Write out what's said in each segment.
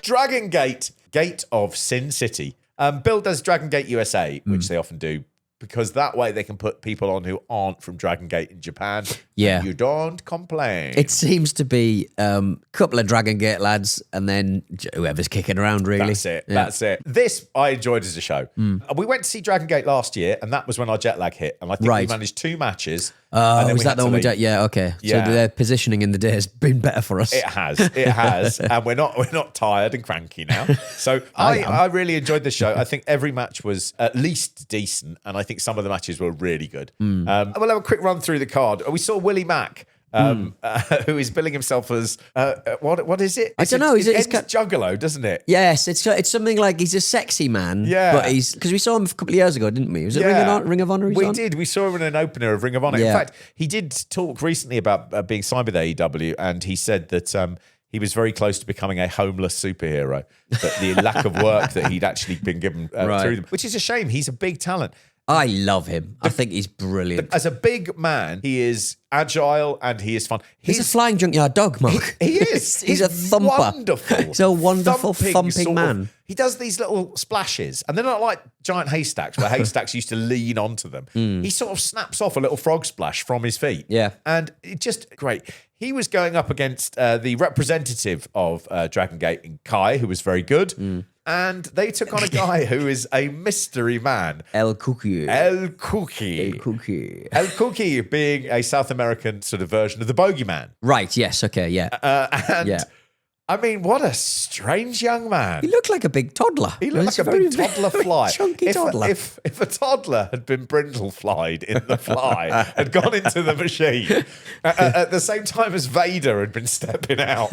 Dragongate, Gate of Sin City. Billed as Dragongate USA, which they often do, because that way they can put people on who aren't from Dragongate in Japan. Yeah. And you don't complain. It seems to be a couple of Dragongate lads and then whoever's kicking around, really. That's it. Yeah. That's it. This I enjoyed as a show. We went to see Dragongate last year, and that was when our jet lag hit. And I think we managed 2 matches. Oh, was that the one we did? Yeah, okay. Yeah. So their positioning in the day has been better for us. It has, and we're not tired and cranky now. So I really enjoyed this show. I think every match was at least decent, and I think some of the matches were really good. We'll have a quick run through the card. We saw Willie Mack. Who is billing himself as what is it? I don't know. It ends Juggalo, doesn't it? Yes, it's something like he's a sexy man. Yeah, but because we saw him a couple of years ago, didn't we? Was it Ring of Honor? We did. We saw him in an opener of Ring of Honor. Yeah. In fact, he did talk recently about being signed with AEW, and he said that he was very close to becoming a homeless superhero. That the lack of work that he'd actually been given through them, which is a shame. He's a big talent. I love him. I think he's brilliant. As a big man, he is agile and he is fun. He's a flying junkyard dog, Mark. He is. He's a thumper. Wonderful. He's a wonderful thumping man. He does these little splashes, and they're not like giant haystacks where haystacks used to lean onto them. He sort of snaps off a little frog splash from his feet. Yeah. And it just great. He was going up against the representative of Dragongate, Kai, who was very good. And they took on a guy who is a mystery man. El Cookie. El Cookie being a South American sort of version of the Bogeyman. Right, yes, okay, yeah. I mean, what a strange young man. He looked like a big toddler. He looked like a big toddler fly. Chunky toddler. If a toddler had been brindle flied in the fly, had gone into the machine at the same time as Vader had been stepping out,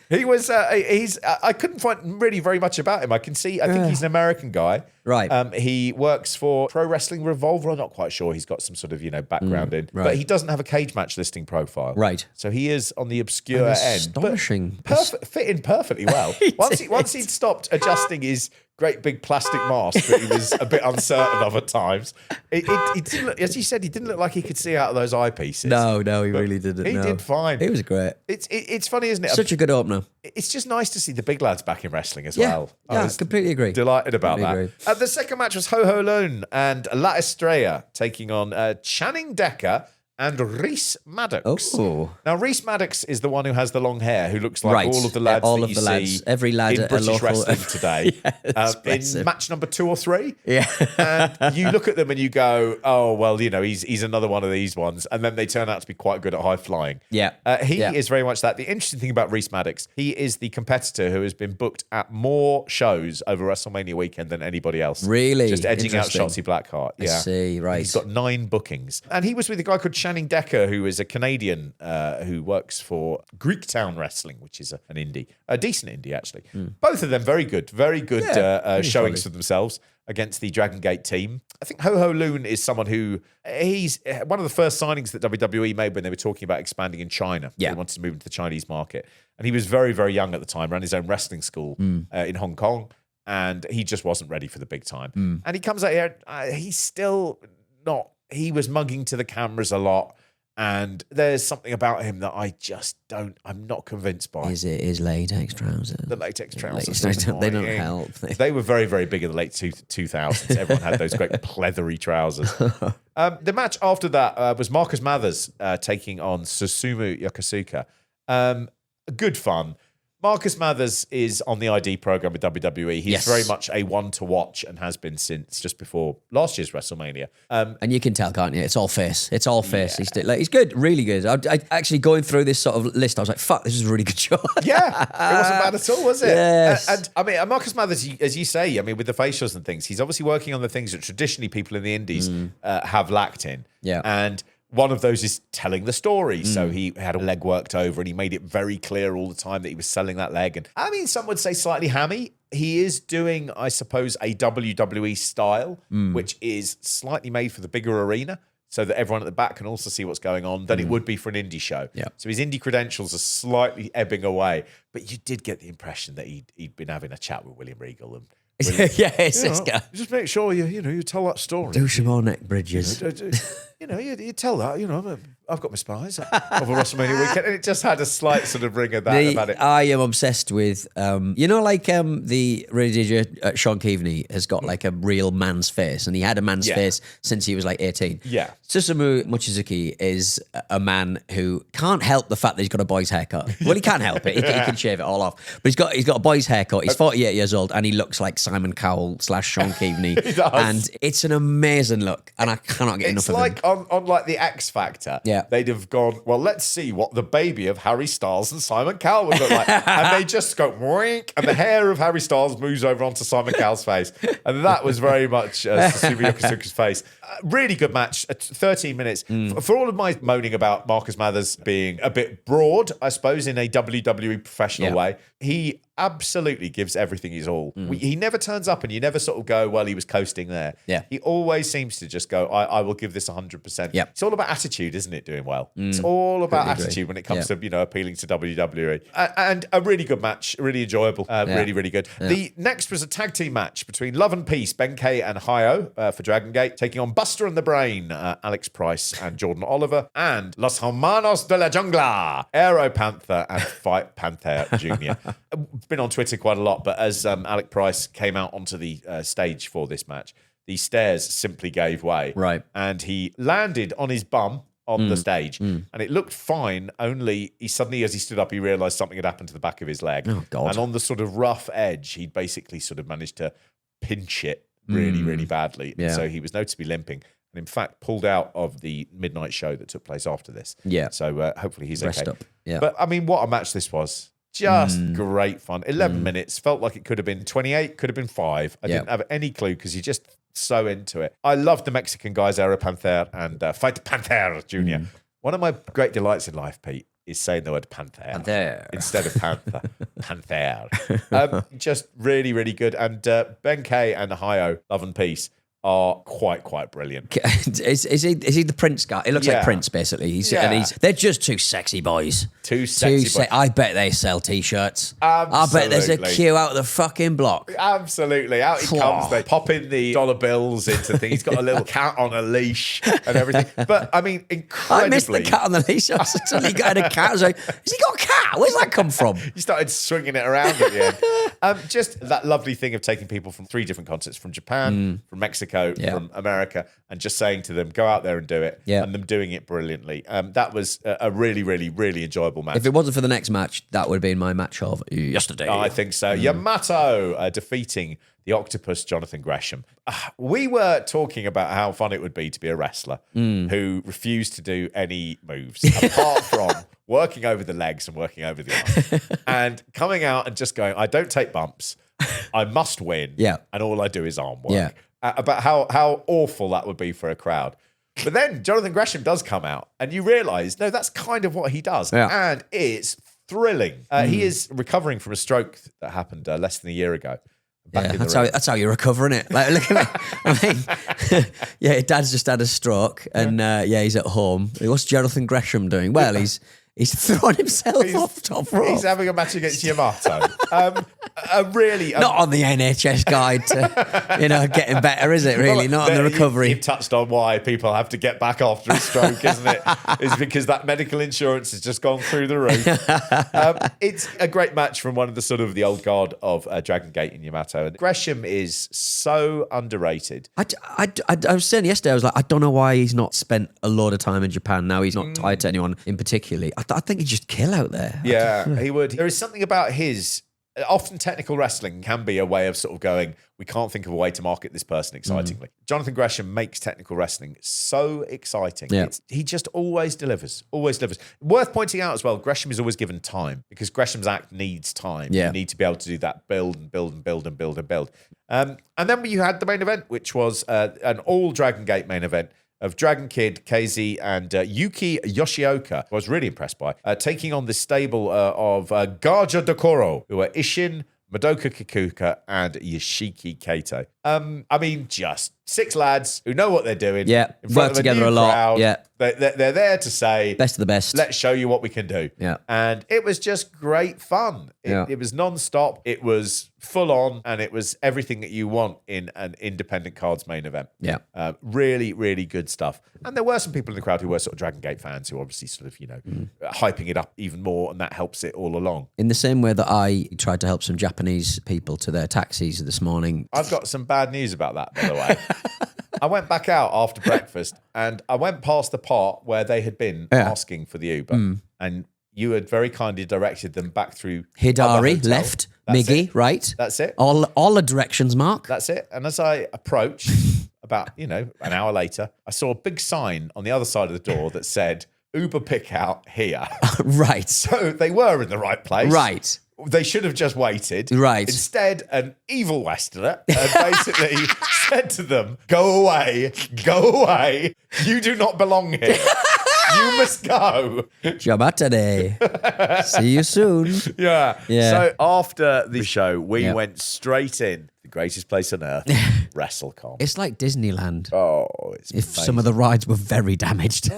he was. I couldn't find really very much about him. I think he's an American guy. Right. He works for Pro Wrestling Revolver. I'm not quite sure. He's got some sort of background in, but he doesn't have a cage match listing profile. Right. So he is on the obscure end. Astonishing. Fit in perfectly well. Once he'd stopped adjusting his great big plastic mask that he was a bit uncertain of at times, it didn't look, as you said, he didn't look like he could see out of those eyepieces. No, he really didn't. He did fine. He was great. It's funny, isn't it? Such a good opener. It's just nice to see the big lads back in wrestling as well. Yeah, I completely agree. Delighted about that. The second match was Ho Ho Lun and La Estrella taking on Channing Decker and Reese Maddox. Oh. Now, Reese Maddox is the one who has the long hair, who looks like all of the lads that you see every lad in British wrestling today. In match number 2 or 3. Yeah. And you look at them and you go, oh, well, he's another one of these ones. And then they turn out to be quite good at high flying. Yeah. He is very much that. The interesting thing about Reese Maddox, he is the competitor who has been booked at more shows over WrestleMania weekend than anybody else. Really? Just edging out Shotzi Blackheart. Yeah. I see, right. He's got 9 bookings. And he was with a guy called Channing Decker, who is a Canadian who works for Greektown Wrestling, which is an indie, a decent indie, actually. Both of them very good showings for themselves against the Dragongate team. I think Ho Ho Lun is someone who, he's one of the first signings that WWE made when they were talking about expanding in China. Yeah. They wanted to move into the Chinese market. And he was very, very young at the time, ran his own wrestling school in Hong Kong, and he just wasn't ready for the big time. And he comes out here, he's still not, he was mugging to the cameras a lot. And there's something about him that I'm not convinced by. Is it his latex trousers? The latex trousers. They don't help. They were very, very big in the late 2000s. Everyone had those great pleathery trousers. The match after that was Marcus Mathers taking on Susumu Yokosuka. Good fun. Marcus Mathers is on the ID program with WWE. He's very much a one to watch and has been since just before last year's WrestleMania. And you can tell, can't you? It's all face. It's all face. Yeah. He's good, really good. I actually going through this sort of list, I was like, "Fuck, this is a really good show." Yeah, it wasn't bad at all, was it? Yes. And I mean, Marcus Mathers, as you say, I mean, with the facials and things, he's obviously working on the things that traditionally people in the Indies have lacked in. Yeah, and one of those is telling the story. So he had a leg worked over and he made it very clear all the time that he was selling that leg. And I mean, some would say slightly hammy. He is doing, I suppose, a WWE style, which is slightly made for the bigger arena so that everyone at the back can also see what's going on than it would be for an indie show. Yeah. So his indie credentials are slightly ebbing away. But you did get the impression that he'd been having a chat with William Regal and Yeah, it's this guy. Just make sure you tell that story. Do some more neck bridges. You tell that, I've got my spies of a WrestleMania weekend, and it just had a slight sort of ring of that about it. I am obsessed with, the radio Sean Keaveney has got like a real man's face, and he had a man's face since he was like 18. Yeah. Susumu Mochizuki is a man who can't help the fact that he's got a boy's haircut. Well, he can't help it. He can shave it all off. But he's got a boy's haircut. He's 48 years old, and he looks like Simon Cowell / Sean Keaveney. He does. And it's an amazing look, and I cannot get enough of him. It's like on like the X Factor. Yeah. They'd have gone, well, let's see what the baby of Harry Styles and Simon Cowell would look like. And they just go, wink, and the hair of Harry Styles moves over onto Simon Cowell's face. And that was very much Susumu Yokosuka's face. Really good match, 13 minutes. For all of my moaning about Marcus Mathers being a bit broad, I suppose, in a WWE professional way, he absolutely gives everything his all. He never turns up and you never sort of go, well, he was coasting there. Yeah. He always seems to just go, I will give this 100%. Yep. It's all about attitude, isn't it, doing well? It's all about attitude when it comes to, appealing to WWE. And a really good match, really enjoyable, really, really good. Yeah. The next was a tag team match between Love and Peace, Benkei and Hayo for Dragongate, taking on Buster and the Brain, Alex Price and Jordan Oliver, and Los Hermanos de la Jungla, Aero Panther and Fight Panther Jr. Been on Twitter quite a lot, but as Alec Price came out onto the stage for this match, the stairs simply gave way. Right. And he landed on his bum on the stage, and it looked fine, only he suddenly, as he stood up, he realised something had happened to the back of his leg. Oh, God. And on the sort of rough edge, he'd basically sort of managed to pinch it really, really badly. Yeah. And so he was noticeably limping. And in fact, pulled out of the midnight show that took place after this. Yeah. So hopefully he's Rest okay. up. Yeah. But I mean, what a match this was. Just great fun. 11 minutes. Felt like it could have been 28, could have been 5. I didn't have any clue because you're just so into it. I love the Mexican guys, Aero Panther and Fight Panther Jr. One of my great delights in life, Pete, is saying the word Panther instead of Panther. Panther. Just really, really good. And Benkei and Hayo, Love and Peace, are quite brilliant. Is he the Prince guy? It looks like Prince, basically. They're just two sexy boys. Two sexy boys. I bet they sell T-shirts. Absolutely. I bet there's a queue out the fucking block. Absolutely. Out he comes. They pop in the dollar bills into things. He's got a little cat on a leash and everything. But, I mean, incredibly... I missed the cat on the leash. I suddenly got a cat. I was like, has he got a cat? Where's that come from? You started swinging it around at the end. Just that lovely thing of taking people from 3 different continents, from Japan, from Mexico, from America, and just saying to them, go out there and do it, and them doing it brilliantly. That was a really, really, really enjoyable match. If it wasn't for the next match, that would have been my match of yesterday. I think so. Yamato defeating the octopus Jonathan Gresham. We were talking about how fun it would be to be a wrestler who refused to do any moves apart from working over the legs and working over the arms and coming out and just going, I don't take bumps. I must win. And all I do is arm work. About how awful that would be for a crowd. But then Jonathan Gresham does come out and you realise, no, that's kind of what he does. And it's thrilling. He is recovering from a stroke that happened less than a year ago. That's how you're recovering it. Like, look at me. I mean, Dad's just had a stroke and he's at home. What's Jonathan Gresham doing? Well, he's thrown himself off top rope. He's having a match against Yamato. Not on the NHS guide to, getting better, is it really? Not on the recovery. You've touched on why people have to get back after a stroke, isn't it? It's because that medical insurance has just gone through the roof. It's a great match from one of the sort of the old guard of Dragongate and Yamato. And Gresham is so underrated. I was saying yesterday, I was like, I don't know why he's not spent a lot of time in Japan. Now he's not tied to anyone in particular. I think he'd just kill out there. Yeah, he would. There is something about his... Often technical wrestling can be a way of sort of going, we can't think of a way to market this person excitingly. Jonathan Gresham makes technical wrestling so exciting. Yeah. He just always delivers, always delivers. Worth pointing out as well, Gresham is always given time because Gresham's act needs time. Yeah. You need to be able to do that build and build and build and build and build. And then you had the main event, which was an all Dragon Gate main event of Dragon Kid, KZ, and Yuki Yoshioka, who I was really impressed by, taking on the stable of Gaja Dokoro, who are Ishin, Madoka Kikuka, and Yoshiki Kato. I mean, just 6 lads who know what they're doing. Yeah, in front work of together new a lot. crowd. Yeah. They're there to say, Best of the best. let's show you what we can do. Yeah. And it was just great fun. It was non-stop. It was full on, and it was everything that you want in an independent cards main event. Yeah. Really, really good stuff. And there were some people in the crowd who were sort of Dragon Gate fans who obviously sort of, hyping it up even more, and that helps it all along. In the same way that I tried to help some Japanese people to their taxis this morning. I've got some bad news about that, by the way. I went back out after breakfast and I went past the part where they had been asking for the Uber. And you had very kindly directed them back through Hidari, left. Miggy, right. That's it. All the directions, Mark. That's it. And as I approached, about, an hour later, I saw a big sign on the other side of the door that said, Uber pick out here. Right. So they were in the right place. Right. They should have just waited. Right. Instead, an evil Westerner basically said to them, go away, you do not belong here. You must go. Jabatade. See you soon. Yeah. Yeah. So after the show, we went straight in the greatest place on earth, WrestleCon. It's like Disneyland. Oh, it's If amazing. some of the rides were very damaged.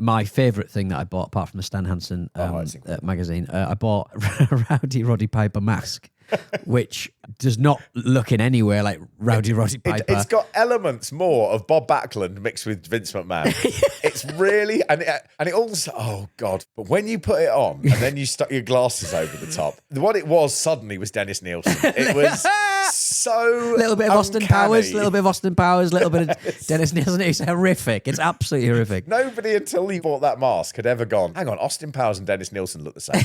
My favourite thing that I bought, apart from the Danhausen magazine, I bought a Rowdy Roddy Piper mask, which does not look in anywhere like Rowdy Roddy Piper. It's got elements more of Bob Backlund mixed with Vince McMahon. It's really, and it also, oh God. But when you put it on and then you stuck your glasses over the top, what it was suddenly was Dennis Nielsen. It was so a little bit of Austin uncanny. Powers, a little bit of Dennis Nielsen. It's horrific. It's absolutely horrific. Nobody until he bought that mask had ever gone, hang on, Austin Powers and Dennis Nielsen look the same.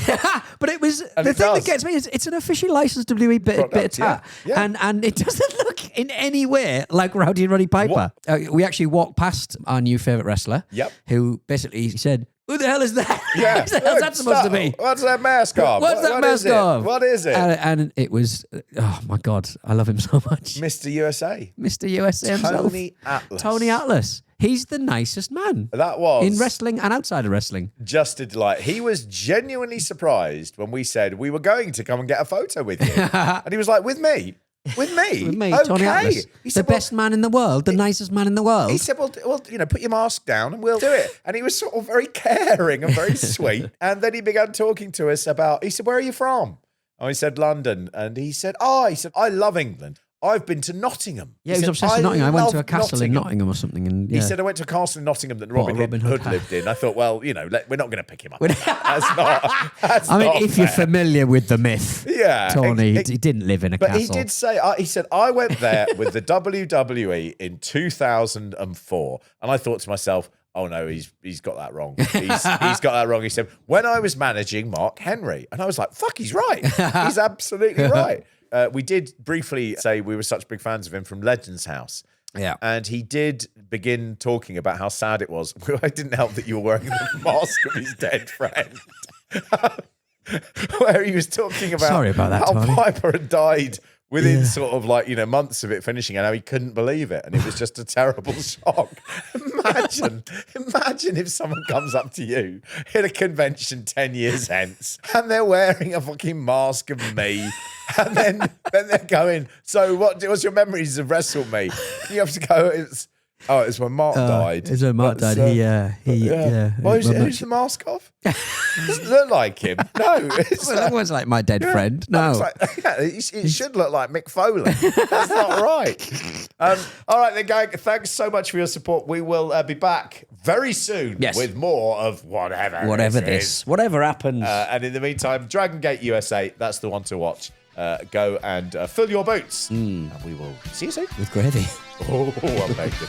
But it was, And the it thing does. that gets me is it's an officially licensed WWE bit of tat. Yeah. And it doesn't look in any way like Rowdy Roddy Piper. We actually walked past our new favourite wrestler, who basically said, who the hell is that? Yeah. Who the hell's that supposed to be? What's that mask of? What's that mask of? What is it? And it was, oh my God, I love him so much. Mr. USA. Mr. USA himself. Tony Atlas. Tony Atlas. He's the nicest man. That was. In wrestling and outside of wrestling. Just a delight. He was genuinely surprised when we said we were going to come and get a photo with you. And he was like, with me? With me? With me, Okay. Tony Atlas. He said, The best man in the world, the nicest man in the world. He said, well, put your mask down and we'll do it. And he was sort of very caring and very sweet. And then he began talking to us about, he said, where are you from? And we said, London. And he said, I love England. I've been to Nottingham. Yeah, he was obsessed with Nottingham. I went to a castle in Nottingham or something. And He said, I went to a castle in Nottingham that Robin Hood lived in. I thought, well, we're not going to pick him up. That's not if you're familiar with the myth, Tony, he didn't live in a castle. But he did say, he said, I went there with the WWE in 2004. And I thought to myself, oh no, he's got that wrong. He's got that wrong. He said, when I was managing Mark Henry. And I was like, fuck, he's right. He's absolutely right. We did briefly say we were such big fans of him from Legends House. Yeah. And he did begin talking about how sad it was. I didn't help that you were wearing the mask of his dead friend. Where he was talking about, Sorry about that, how Tony. Piper had died within sort of months of it finishing and how he couldn't believe it. And it was just a terrible shock. Imagine if someone comes up to you at a convention 10 years hence and they're wearing a fucking mask of me. And then they're going, so what's your memories of Wrestle Me? You have to go, it's when Mark died. It's when Mark died. Who's the mask of? Doesn't look like him. No. That was like my dead friend. No. It should look like Mick Foley. That's not right. All right, then, gang. Thanks so much for your support. We will be back very soon with more of whatever happenens. And in the meantime, Dragon Gate USA, that's the one to watch. Go and fill your boots. And we will see you soon. With gravy. Oh, amazing.